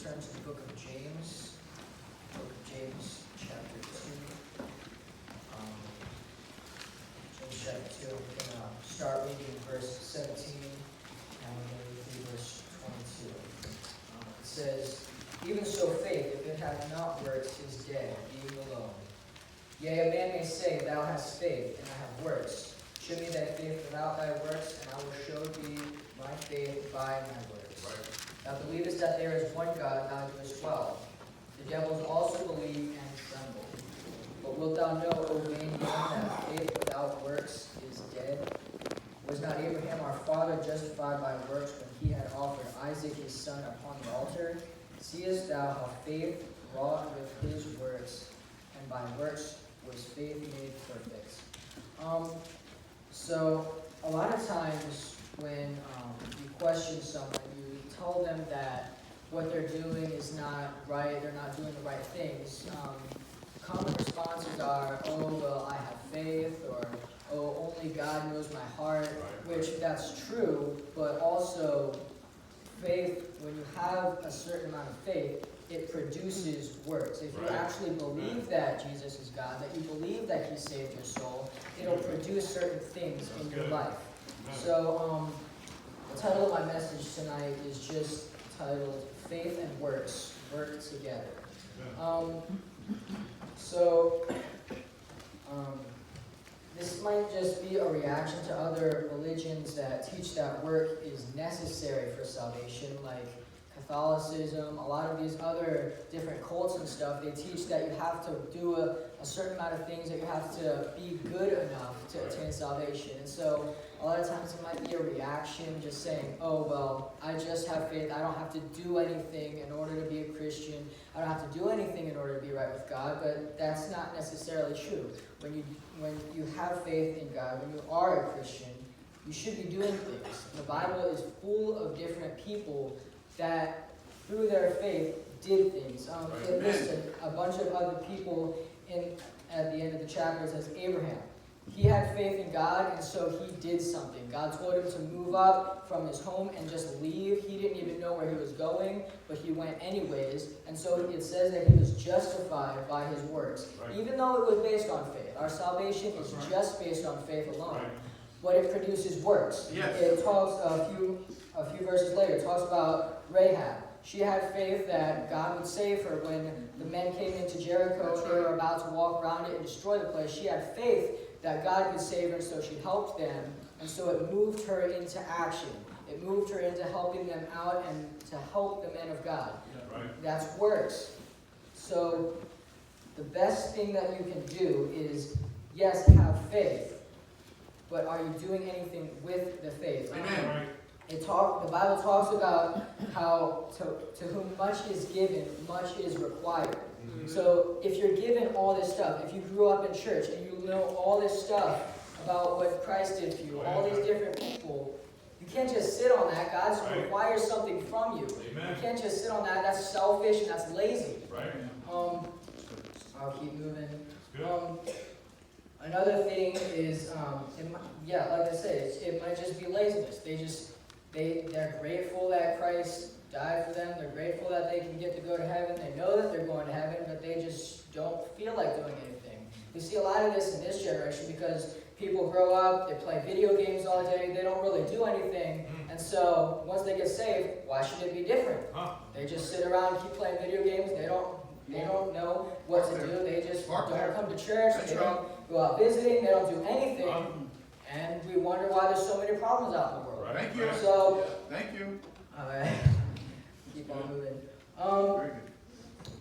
turn to the book of James. Book of James, chapter 2. James chapter 2, we're going to start reading verse 17, and we're going to read through verse 22. It says, "Even so faith, if it hath not works, is dead, being alone. Yea, a man may say, Thou hast faith, and I have works. Show me thy faith without thy works, and I will show thee my faith by my works. Right. Thou believest that there is one God, thou doest well. The devils also believe and tremble. But wilt thou know, O vain man, that faith without works is dead? Was not Abraham our father justified by works when he had offered Isaac his son upon the altar? Seest thou how faith wrought with his works, and by works was faith made perfect?" So a lot of times when you question someone, you tell them that what they're doing is not right, they're not doing the right things. Common responses are, "Oh, well, I have faith," or "Oh, only God knows my heart," which that's true, but also faith, when you have a certain amount of faith, it produces works. If you actually believe that Jesus is God, that you believe that He saved your soul, it'll produce certain things in your life. So, the title of my message tonight is just titled "Faith and Works Work Together." This might just be a reaction to other religions that teach that work is necessary for salvation, like Catholicism. A lot of these other different cults and stuff, they teach that you have to do a certain amount of things, that you have to be good enough to attain salvation. And so a lot of times it might be a reaction just saying, "Oh, well, I just have faith. I don't have to do anything in order to be a Christian. I don't have to do anything in order to be right with God." But that's not necessarily true. When you have faith in God, when you are a Christian, you should be doing things. The Bible is full of different people that, through their faith, did things. It lists a bunch of other people at the end of the chapter. It says Abraham. He had faith in God, and so he did something. God told him to move up from his home and just leave. He didn't even know where he was going, but he went anyways. And so it says that he was justified by his works, even though it was based on faith. Our salvation is just based on faith alone. But it produces works. It talks a few verses later. It talks about Rahab. She had faith that God would save her when the men came into Jericho. They were about to walk around it and destroy the place. She had faith that God could save her, so she helped them. And so it moved her into action. It moved her into helping them out and to help the men of God. That's works. So the best thing that you can do is, yes, have faith, but are you doing anything with the faith? Amen. The Bible talks about how to whom much is given, much is required. So if you're given all this stuff, if you grew up in church and you know all this stuff about what Christ did for you, all these different people, you can't just sit on that. God requires something from you. Amen. You can't just sit on that. That's selfish and that's lazy. Right. I'll keep moving. Another thing is, like I said, it might just be laziness. They're grateful that Christ died for them. They're grateful that they can get to go to heaven. They know that they're going to heaven, but they just don't feel like doing anything. We see a lot of this in this generation because people grow up, they play video games all day, they don't really do anything. And so once they get saved, why should it be different? They just sit around and keep playing video games. They don't know what to do. They just don't come to church. They don't go out visiting. They don't do anything. And we wonder why there's so many problems out in the world. Thank you. So, thank you. All right. Keep on moving.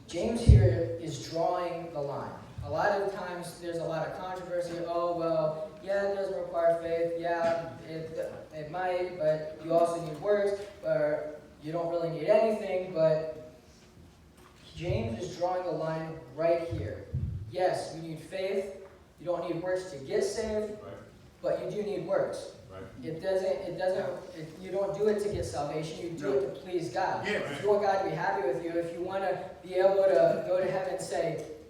James here is drawing the line. A lot of times there's a lot of controversy. Oh, well, yeah, it doesn't require faith. Yeah, it might, but you also need works, or you don't really need anything. But James is drawing the line right here. Yes, you need faith. You don't need works to get saved, but you do need works. You don't do it to get salvation, you do it to please God. If you want God to be happy with you, if you want to be able to go to heaven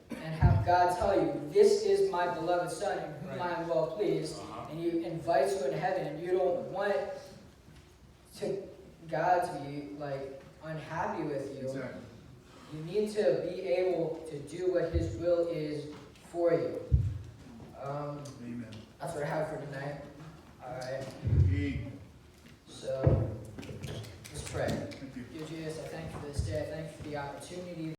and have God tell you, "This is my beloved Son, in whom I am well pleased," and He invites you into heaven, and you don't want God to be like, unhappy with you, Exactly. you need to be able to do what His will is for you. Amen. That's what I have for tonight. All right. Amen. So let's pray. Thank you. Dear Jesus, I thank you for this day. I thank you for the opportunity